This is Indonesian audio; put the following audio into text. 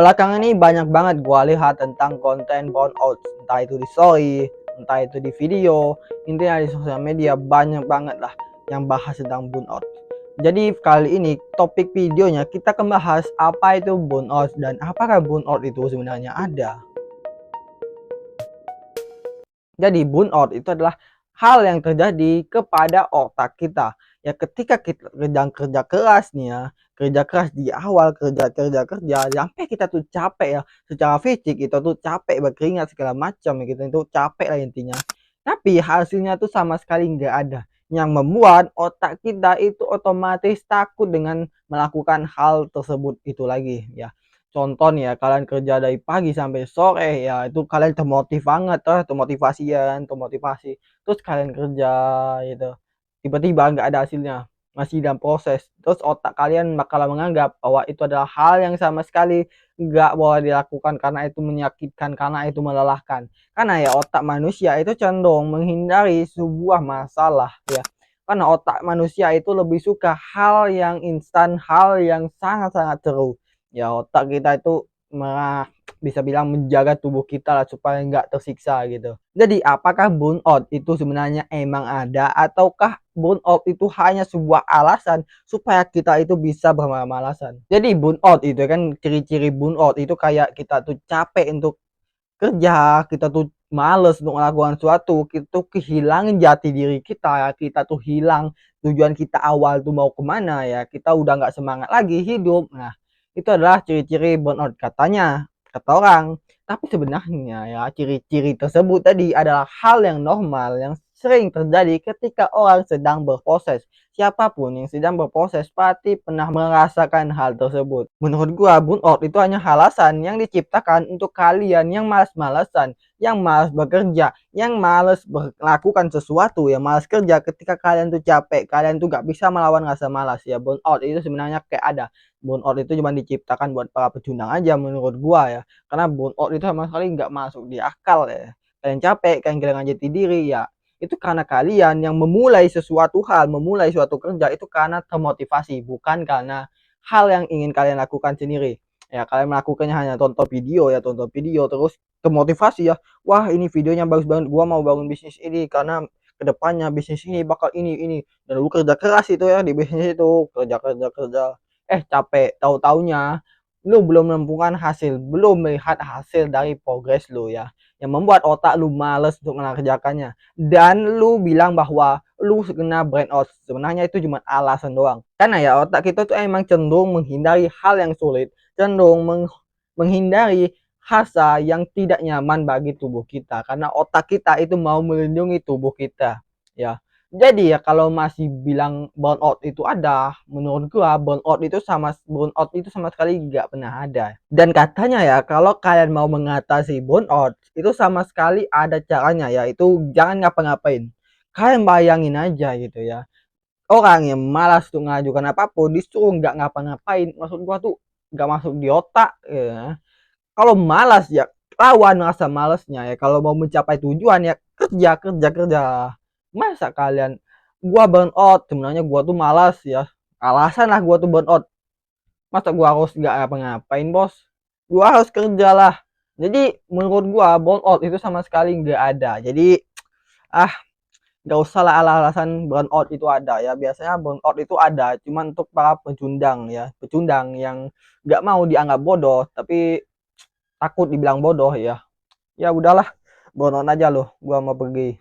Belakangan ini banyak banget gua lihat tentang konten burnout, entah itu di story, entah itu di video, intinya di sosial media banyak banget lah yang bahas tentang burnout. Jadi kali ini topik videonya kita akan bahas apa itu burnout dan apakah burnout itu sebenarnya ada. Jadi burnout itu adalah hal yang terjadi kepada otak kita. Ya ketika kita sedang kerja keras nih ya, kerja keras di awal kerja sampai kita tuh capek ya, secara fisik kita tuh capek berkeringat segala macam ya, kita itu capek lah intinya. Tapi hasilnya tuh sama sekali nggak ada. Yang membuat otak kita itu otomatis takut dengan melakukan hal tersebut itu lagi ya. Contoh nih ya, kalian kerja dari pagi sampai sore ya, itu kalian termotiv banget termotivasi ya kan, termotivasi. Terus kalian kerja gitu, tiba-tiba nggak ada hasilnya, masih dalam proses. Terus otak kalian bakal menganggap bahwa itu adalah hal yang sama sekali nggak boleh dilakukan karena itu menyakitkan, karena itu melelahkan. Karena ya otak manusia itu cenderung menghindari sebuah masalah ya. Karena otak manusia itu lebih suka hal yang instan, hal yang sangat-sangat seru ya. Otak kita itu bisa bilang menjaga tubuh kita lah supaya nggak tersiksa gitu. Jadi apakah burnout itu sebenarnya emang ada ataukah burnout itu hanya sebuah alasan supaya kita itu bisa bermalas-malasan? Jadi burnout itu kan, ciri-ciri burnout itu kayak kita tuh capek untuk kerja, kita tuh males untuk melakukan sesuatu, kita tuh kehilangan jati diri kita, kita tuh hilang tujuan kita awal tuh mau kemana ya, kita udah nggak semangat lagi hidup. Nah, itu adalah ciri-ciri burnout katanya, kata orang. Tapi sebenarnya ya ciri-ciri tersebut tadi adalah hal yang normal yang sering terjadi ketika orang sedang berproses. Siapapun yang sedang berproses pasti pernah merasakan hal tersebut. Menurut gua burnout itu hanya alasan yang diciptakan untuk kalian yang malas-malasan, yang malas bekerja, yang malas melakukan sesuatu, yang malas kerja. Ketika kalian tuh capek, kalian tuh gak bisa melawan rasa malas ya. Burnout itu sebenarnya kayak ada. Burnout itu cuma diciptakan buat para pecundang aja menurut gua ya. Karena burnout itu sama sekali nggak masuk di akal ya. Kalian capek, kalian kehilangan jati diri ya. Itu karena kalian yang memulai sesuatu hal, memulai suatu kerja itu karena termotivasi, bukan karena hal yang ingin kalian lakukan sendiri. Ya, kalian melakukannya hanya tonton video ya, tonton video terus termotivasi ya. Wah, ini videonya bagus banget, gua mau bangun bisnis ini karena kedepannya bisnis ini bakal ini. Dan lu kerja keras itu ya di bisnis itu, kerja. Capek, tahu-taunya lu belum menemukan hasil, belum melihat hasil dari progres lu ya, yang membuat otak lu males untuk mengerjakannya. Dan lu bilang bahwa lu kena burnout, sebenarnya itu cuma alasan doang. Karena ya otak kita tuh emang cenderung menghindari hal yang sulit, cenderung menghindari rasa yang tidak nyaman bagi tubuh kita, karena otak kita itu mau melindungi tubuh kita ya. Jadi ya kalau masih bilang burnout itu ada, menurut gua burnout itu sama sekali nggak pernah ada. Dan katanya ya kalau kalian mau mengatasi burnout itu sama sekali ada caranya, yaitu jangan ngapa-ngapain. Kalian bayangin aja gitu ya, orang yang malas untuk mengajukan apapun disuruh nggak ngapa-ngapain, maksud gua tuh nggak masuk di otak ya. Kalau malas ya lawan rasa malasnya ya, kalau mau mencapai tujuan ya kerja. Masa kalian, gua burn out sebenarnya gua tuh malas ya, alasan lah gua tuh burn out. Masa gua harus nggak ngapa-ngapain bos, gua harus kerja lah. Jadi menurut gua burn out itu sama sekali nggak ada. Jadi ah, nggak usah lah alasan burn out itu ada ya. Biasanya burn out itu ada cuman untuk para pecundang ya, pecundang yang nggak mau dianggap bodoh tapi takut dibilang bodoh ya. Ya udahlah, burn out aja loh, gua mau pergi.